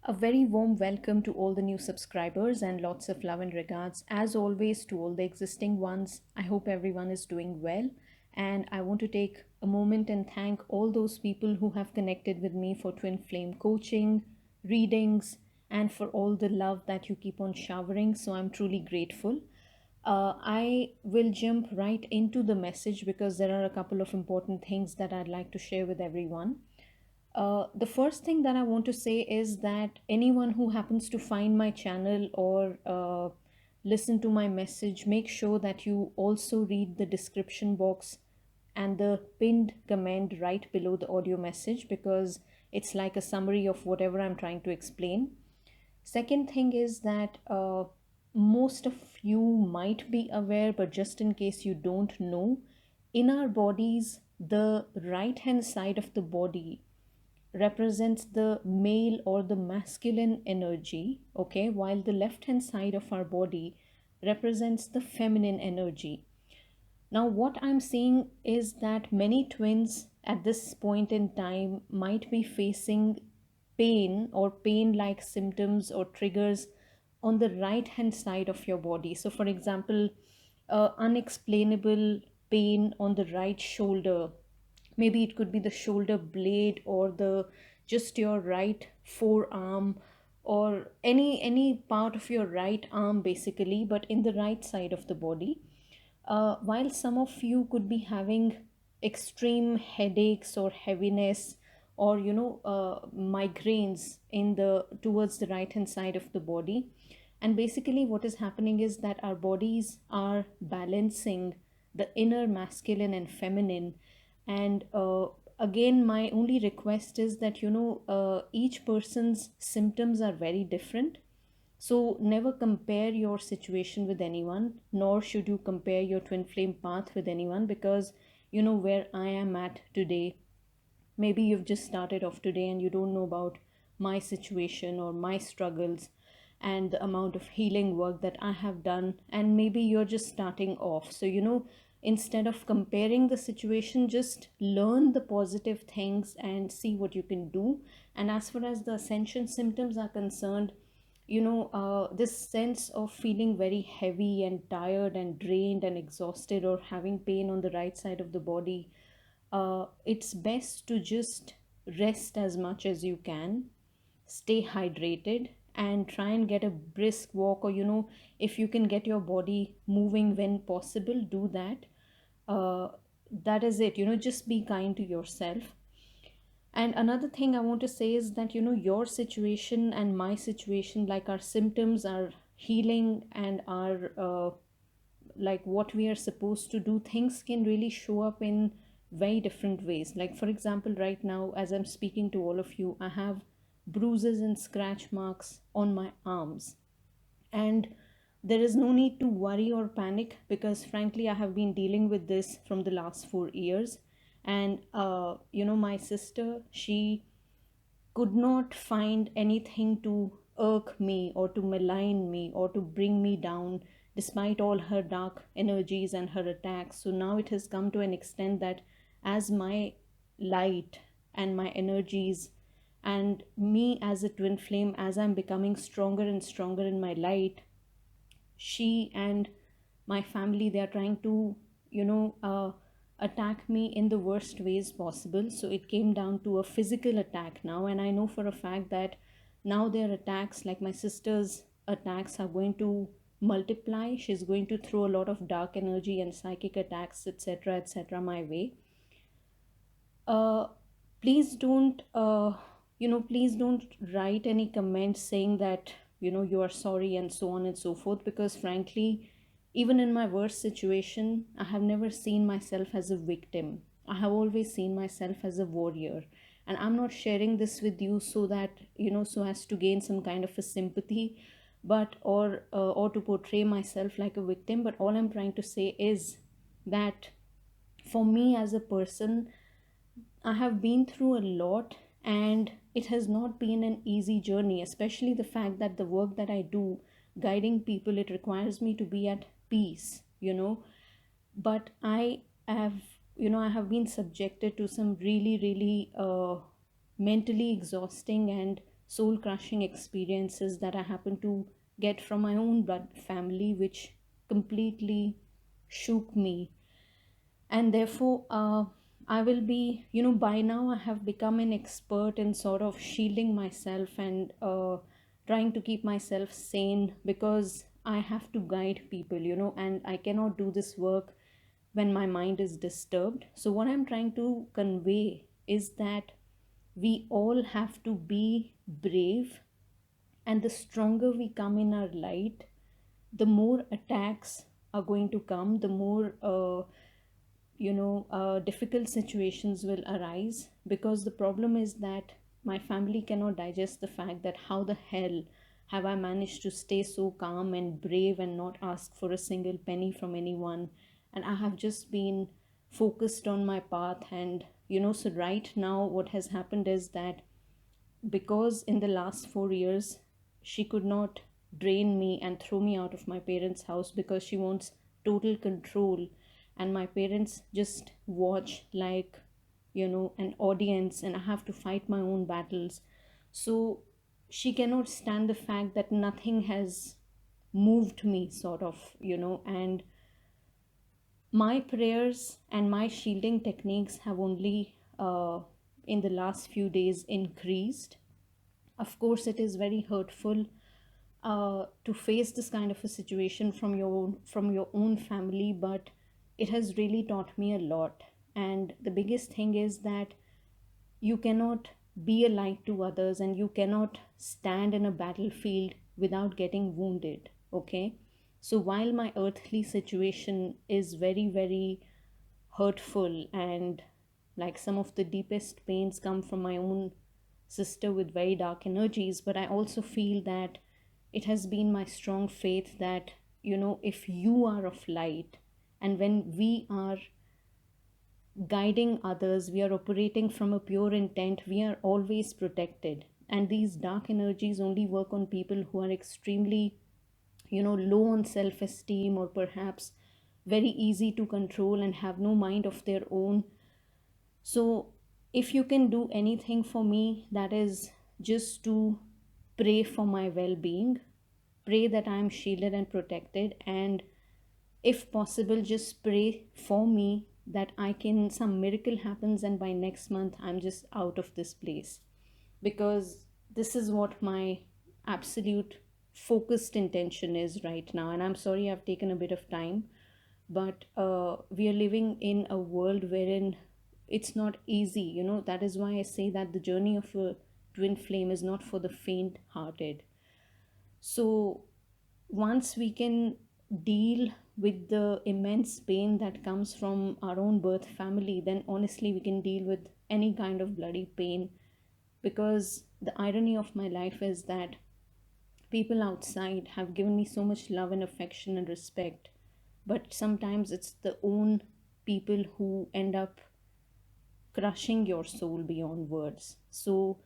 A very warm welcome to all the new subscribers and lots of love and regards, as always, to all the existing ones. I hope everyone is doing well. And I want to take a moment and thank all those people who have connected with me for Twin Flame coaching, readings, and for all the love that you keep on showering. So I'm truly grateful. I will jump right into the message because there are a couple of important things that I'd like to share with everyone. The first thing that I want to say is that anyone who happens to find my channel or listen to my message, make sure that you also read the description box and the pinned comment right below the audio message because it's like a summary of whatever I'm trying to explain. Second thing is that most of you might be aware, but just in case you don't know, in our bodies, the right hand side of the body represents the male or the masculine energy, okay, while the left hand side of our body represents the feminine energy. Now, what I'm seeing is that many twins at this point in time might be facing pain or pain like symptoms or triggers on the right hand side of your body. So, for example, unexplainable pain on the right shoulder. Maybe it could be the shoulder blade or the just your right forearm or any part of your right arm basically, but in the right side of the body. While some of you could be having extreme headaches or heaviness or migraines in the towards the right hand side of the body. And basically what is happening is that our bodies are balancing the inner masculine and feminine. And again, my only request is that each person's symptoms are very different, so never compare your situation with anyone, nor should you compare your twin flame path with anyone, because where I am at today, maybe you've just started off today and you don't know about my situation or my struggles and the amount of healing work that I have done, and maybe you're just starting off. So instead of comparing the situation, just learn the positive things and see what you can do. And as far as the ascension symptoms are concerned, this sense of feeling very heavy and tired and drained and exhausted or having pain on the right side of the body, it's best to just rest as much as you can, stay hydrated, and try and get a brisk walk, or if you can get your body moving when possible, do that. uh, that is it. Just be kind to yourself. And another thing I want to say is that your situation and my situation, like our symptoms, our healing, and our like what we are supposed to do, things can really show up in very different ways. Like for example, right now as I'm speaking to all of you, I have bruises and scratch marks on my arms. And there is no need to worry or panic because frankly I have been dealing with this from the last 4 years. And my sister, she could not find anything to irk me or to malign me or to bring me down despite all her dark energies and her attacks. So now it has come to an extent that as my light and my energies and me as a twin flame, as I'm becoming stronger and stronger in my light, she and my family, they are trying to attack me in the worst ways possible. So it came down to a physical attack now, and I know for a fact that now their attacks, like my sister's attacks, are going to multiply. She's going to throw a lot of dark energy and psychic attacks, etc., etc., my way. uh Please don't please don't write any comments saying that you are sorry and so on and so forth, because frankly, even in my worst situation, I have never seen myself as a victim. I have always seen myself as a warrior. And I'm not sharing this with you so that so as to gain some kind of a sympathy, but or to portray myself like a victim. But all I'm trying to say is that for me as a person, I have been through a lot, and it has not been an easy journey, especially the fact that the work that I do, guiding people, it requires me to be at peace. But I have, I have been subjected to some really, really mentally exhausting and soul crushing experiences that I happen to get from my own blood family, which completely shook me. And therefore, I will be, by now I have become an expert in sort of shielding myself and trying to keep myself sane, because I have to guide people, and I cannot do this work when my mind is disturbed. So what I'm trying to convey is that we all have to be brave, and the stronger we come in our light, the more attacks are going to come, the more difficult situations will arise. Because the problem is that my family cannot digest the fact that how the hell have I managed to stay so calm and brave and not ask for a single penny from anyone, and I have just been focused on my path. And so right now what has happened is that, because in the last 4 years she could not drain me and throw me out of my parents' house, because she wants total control, and my parents just watch like, an audience, and I have to fight my own battles. So she cannot stand the fact that nothing has moved me, sort of, and my prayers and my shielding techniques have only in the last few days increased. Of course, it is very hurtful to face this kind of a situation from your own family, but it has really taught me a lot. And the biggest thing is that you cannot be a light to others, and you cannot stand in a battlefield without getting wounded. Okay, so while my earthly situation is very, very hurtful, and like some of the deepest pains come from my own sister with very dark energies, but I also feel that it has been my strong faith that, if you are of light, and when we are guiding others, we are operating from a pure intent, we are always protected. And these dark energies only work on people who are extremely, low on self esteem, or perhaps very easy to control and have no mind of their own. So, if you can do anything for me, that is just to pray for my well being, pray that I am shielded and protected, and if possible, just pray for me that some miracle happens, and by next month, I'm just out of this place. Because this is what my absolute focused intention is right now. And I'm sorry I've taken a bit of time, but we are living in a world wherein it's not easy. That is why I say that the journey of a twin flame is not for the faint hearted. So once we can deal with the immense pain that comes from our own birth family, then honestly we can deal with any kind of bloody pain. Because the irony of my life is that people outside have given me so much love and affection and respect, but sometimes it's the own people who end up crushing your soul beyond words. So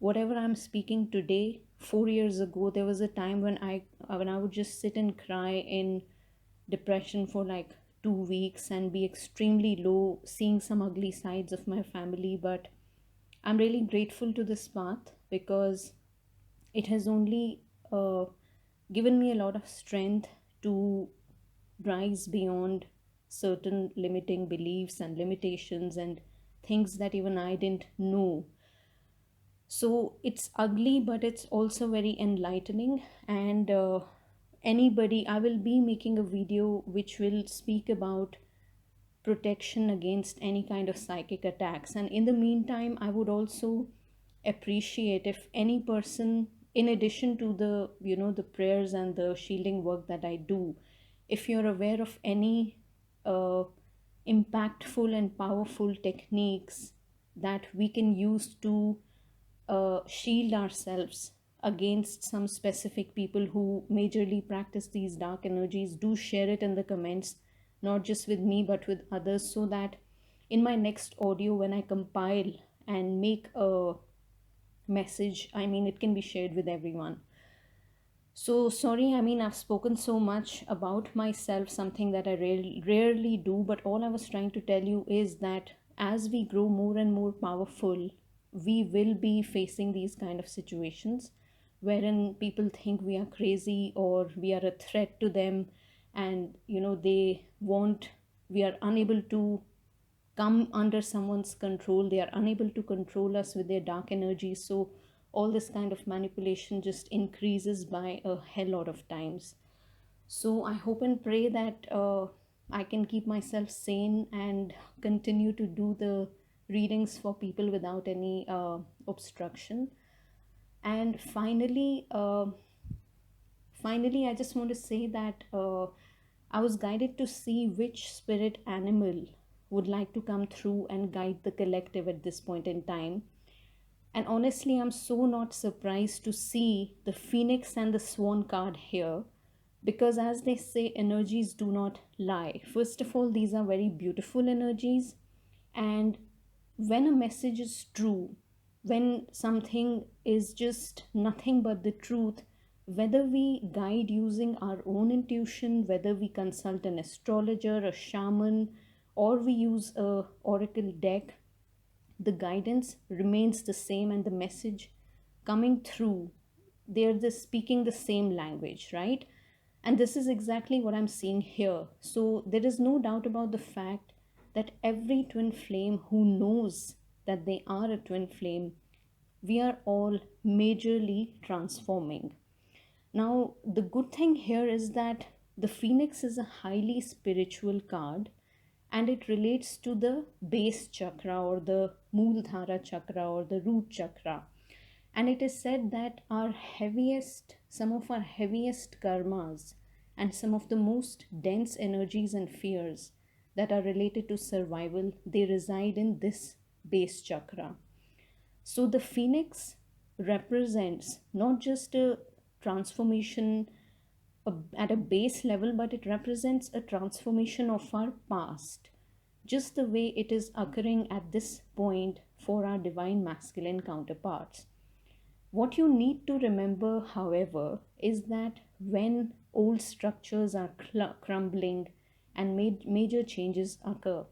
whatever I'm speaking today, 4 years ago there was a time when I would just sit and cry in depression for like 2 weeks and be extremely low, seeing some ugly sides of my family. But I'm really grateful to this path, because it has only given me a lot of strength to rise beyond certain limiting beliefs and limitations and things that even I didn't know. So it's ugly, but it's also very enlightening. And anybody, I will be making a video which will speak about protection against any kind of psychic attacks. And in the meantime, I would also appreciate if any person, in addition to the, the prayers and the shielding work that I do, if you're aware of any uh, impactful and powerful techniques that we can use to shield ourselves against some specific people who majorly practice these dark energies, do share it in the comments, not just with me but with others, so that in my next audio, when I compile and make a message, I mean, it can be shared with everyone. So sorry, I mean, I've spoken so much about myself, something that I rarely do, but all I was trying to tell you is that as we grow more and more powerful, we will be facing these kind of situations wherein people think we are crazy or we are a threat to them, and they want we are unable to come under someone's control. They are unable to control us with their dark energy. So all this kind of manipulation just increases by a hell lot of times. So I hope and pray that I can keep myself sane and continue to do the readings for people without any obstruction. And finally, I just want to say that I was guided to see which spirit animal would like to come through and guide the collective at this point in time. And honestly, I'm so not surprised to see the phoenix and the swan card here, because, as they say, energies do not lie. First of all, these are very beautiful energies. And when a message is true, when something is just nothing but the truth, whether we guide using our own intuition, whether we consult an astrologer, a shaman, or we use a oracle deck, the guidance remains the same and the message coming through, they're just speaking the same language, right? And this is exactly what I'm seeing here. So there is no doubt about the fact that every twin flame who knows that they are a twin flame, we are all majorly transforming. Now, the good thing here is that the phoenix is a highly spiritual card, and it relates to the base chakra or the Mooladhara chakra or the root chakra. And it is said that some of our heaviest karmas and some of the most dense energies and fears that are related to survival, they reside in this base chakra. So the phoenix represents not just a transformation at a base level, but it represents a transformation of our past, just the way it is occurring at this point for our divine masculine counterparts. What you need to remember, however, is that when old structures are crumbling and major changes occur,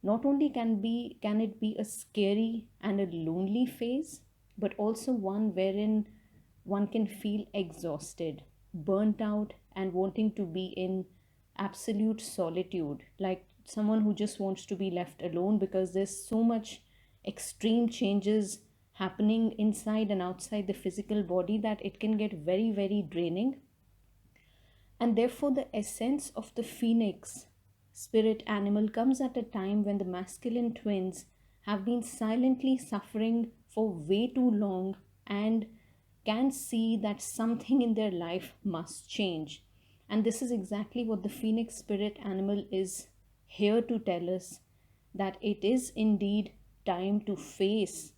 not only can it be a scary and a lonely phase, but also one wherein one can feel exhausted, burnt out, and wanting to be in absolute solitude, like someone who just wants to be left alone because there's so much extreme changes happening inside and outside the physical body that it can get very, very draining. And therefore, the essence of the phoenix spirit animal comes at a time when the masculine twins have been silently suffering for way too long and can see that something in their life must change. And this is exactly what the phoenix spirit animal is here to tell us, that it is indeed time to face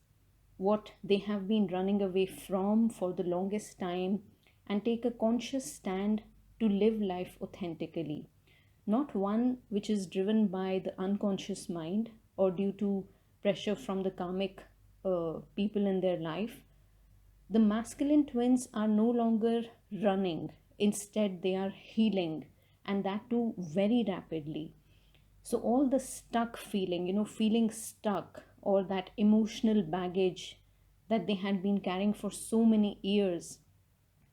what they have been running away from for the longest time and take a conscious stand to live life authentically. Not one which is driven by the unconscious mind or due to pressure from the karmic people in their life. The masculine twins are no longer running, instead, they are healing, and that too very rapidly. So, all the stuck feeling, feeling stuck, or that emotional baggage that they had been carrying for so many years,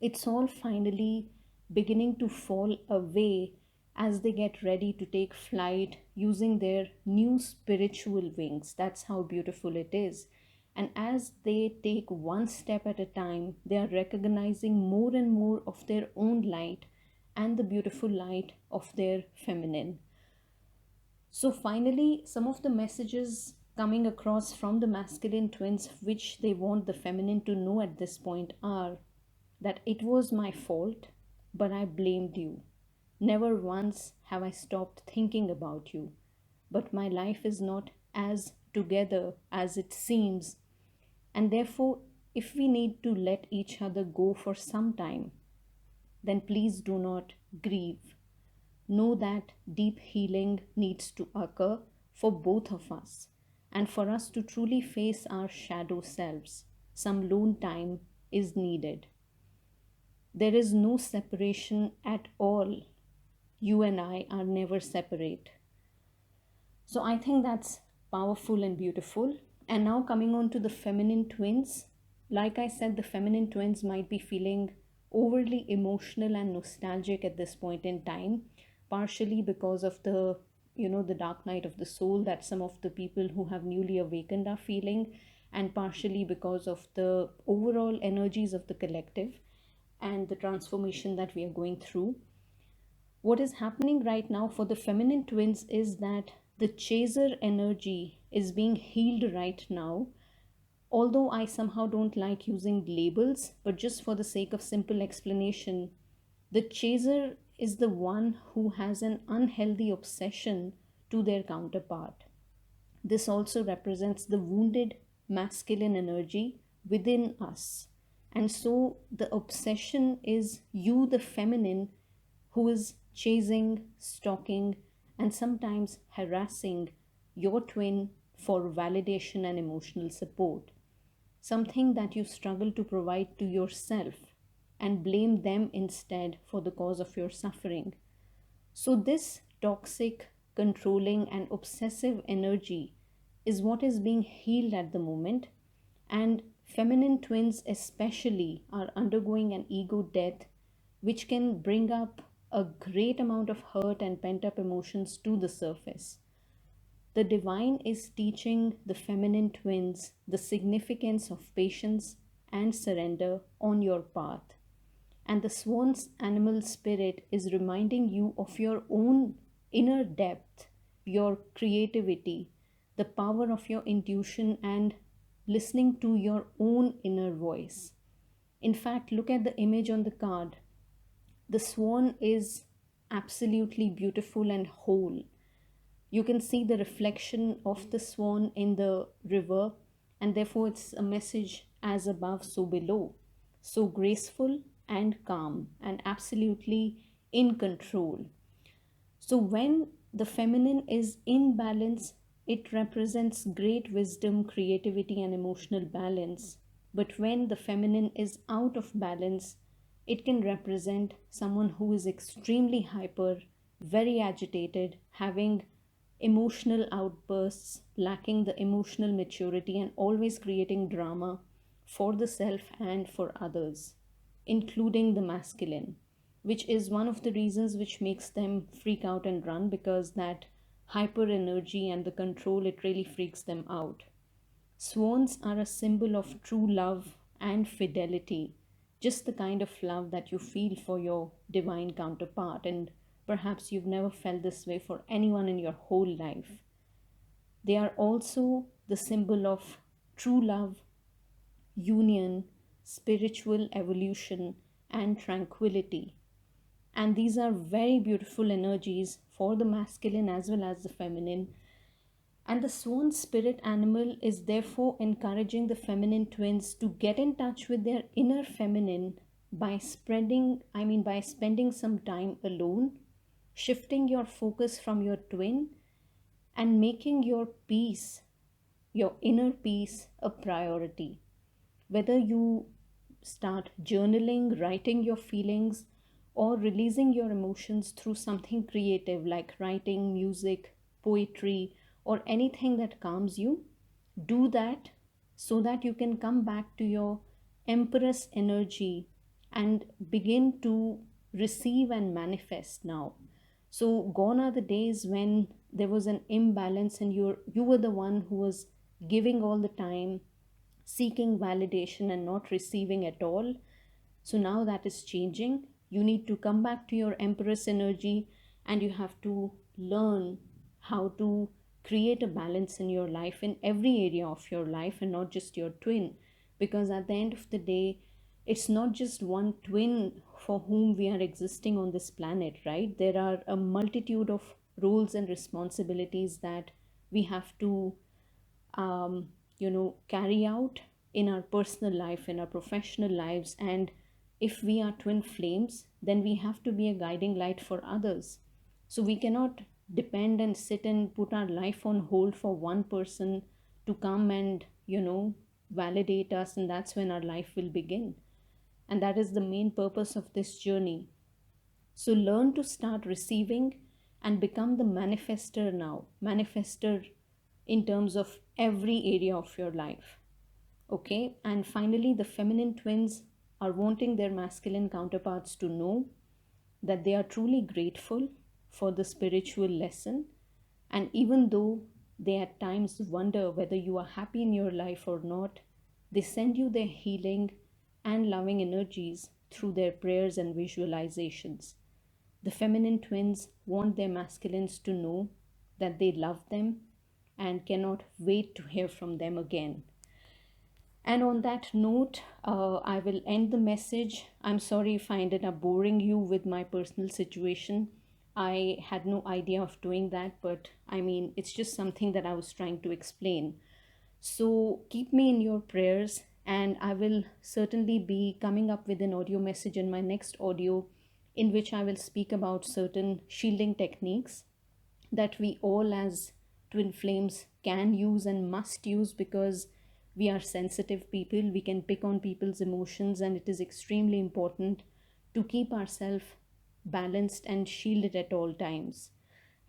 it's all finally beginning to fall away as they get ready to take flight using their new spiritual wings. That's how beautiful it is. And as they take one step at a time, they are recognizing more and more of their own light and the beautiful light of their feminine. So, finally, some of the messages coming across from the masculine twins, which they want the feminine to know at this point, are that it was my fault, but I blamed you. Never once have I stopped thinking about you, but my life is not as together as it seems, and therefore, if we need to let each other go for some time, then please do not grieve. Know that deep healing needs to occur for both of us, and for us to truly face our shadow selves, some lone time is needed. There is no separation at all. You and I are never separate. So I think that's powerful and beautiful. And now coming on to the feminine twins, like I said, the feminine twins might be feeling overly emotional and nostalgic at this point in time, partially because of the, the dark night of the soul that some of the people who have newly awakened are feeling, and partially because of the overall energies of the collective and the transformation that we are going through. What is happening right now for the feminine twins is that the chaser energy is being healed right now. Although I somehow don't like using labels, but just for the sake of simple explanation, the chaser is the one who has an unhealthy obsession to their counterpart. This also represents the wounded masculine energy within us. And so the obsession is you, the feminine, who is chasing, stalking, and sometimes harassing your twin for validation and emotional support, something that you struggle to provide to yourself, and blame them instead for the cause of your suffering. So, this toxic, controlling, and obsessive energy is what is being healed at the moment. And feminine twins, especially, are undergoing an ego death, which can bring up a great amount of hurt and pent up emotions to the surface. The divine is teaching the feminine twins the significance of patience and surrender on your path. And the swan's animal spirit is reminding you of your own inner depth, your creativity, the power of your intuition, and listening to your own inner voice. In fact, look at the image on the card. The swan is absolutely beautiful and whole. You can see the reflection of the swan in the river, and therefore it's a message as above, so below. So graceful and calm and absolutely in control. So when the feminine is in balance, it represents great wisdom, creativity, and emotional balance. But when the feminine is out of balance, it can represent someone who is extremely hyper, very agitated, having emotional outbursts, lacking the emotional maturity, and always creating drama for the self and for others, including the masculine, which is one of the reasons which makes them freak out and run, because that hyper energy and the control, it really freaks them out. Swans are a symbol of true love and fidelity, just the kind of love that you feel for your divine counterpart, and perhaps you've never felt this way for anyone in your whole life. They are also the symbol of true love, union, spiritual evolution, and tranquility. And these are very beautiful energies for the masculine as well as the feminine. And the swan spirit animal is therefore encouraging the feminine twins to get in touch with their inner feminine by spending some time alone, shifting your focus from your twin, and making your peace, your inner peace, a priority. Whether you start journaling, writing your feelings, or releasing your emotions through something creative like writing, music, poetry, or anything that calms you, do that so that you can come back to your Empress energy and begin to receive and manifest now. So gone are the days when there was an imbalance and you were the one who was giving all the time, seeking validation and not receiving at all. So now that is changing. You need to come back to your Empress energy, and you have to learn how to create a balance in your life, in every area of your life, and not just your twin. Because at the end of the day, it's not just one twin for whom we are existing on this planet, right? There are a multitude of roles and responsibilities that we have to carry out in our personal life, in our professional lives. And if we are twin flames, then we have to be a guiding light for others. So we cannot depend and sit and put our life on hold for one person to come and, validate us, and that's when our life will begin. And that is the main purpose of this journey. So learn to start receiving and become the manifester now. Manifester in terms of every area of your life. Okay, and finally, the feminine twins are wanting their masculine counterparts to know that they are truly grateful for the spiritual lesson. And even though they at times wonder whether you are happy in your life or not, they send you their healing and loving energies through their prayers and visualizations. The feminine twins want their masculines to know that they love them and cannot wait to hear from them again. And on that note, I will end the message. I'm sorry if I ended up boring you with my personal situation. I had no idea of doing that, but I mean, it's just something that I was trying to explain. So keep me in your prayers, and I will certainly be coming up with an audio message in my next audio in which I will speak about certain shielding techniques that we all as twin flames can use and must use, because we are sensitive people. We can pick on people's emotions, and it is extremely important to keep ourselves balanced and shielded at all times.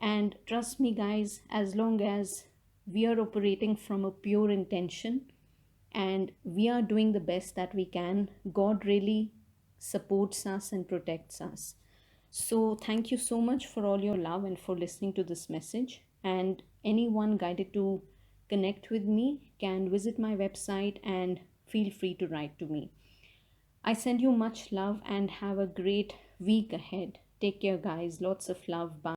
And trust me, guys, as long as we are operating from a pure intention and we are doing the best that we can, God really supports us and protects us. So, thank you so much for all your love and for listening to this message. And anyone guided to connect with me can visit my website and feel free to write to me. I send you much love and have a great week ahead. Take care, guys. Lots of love. Bye.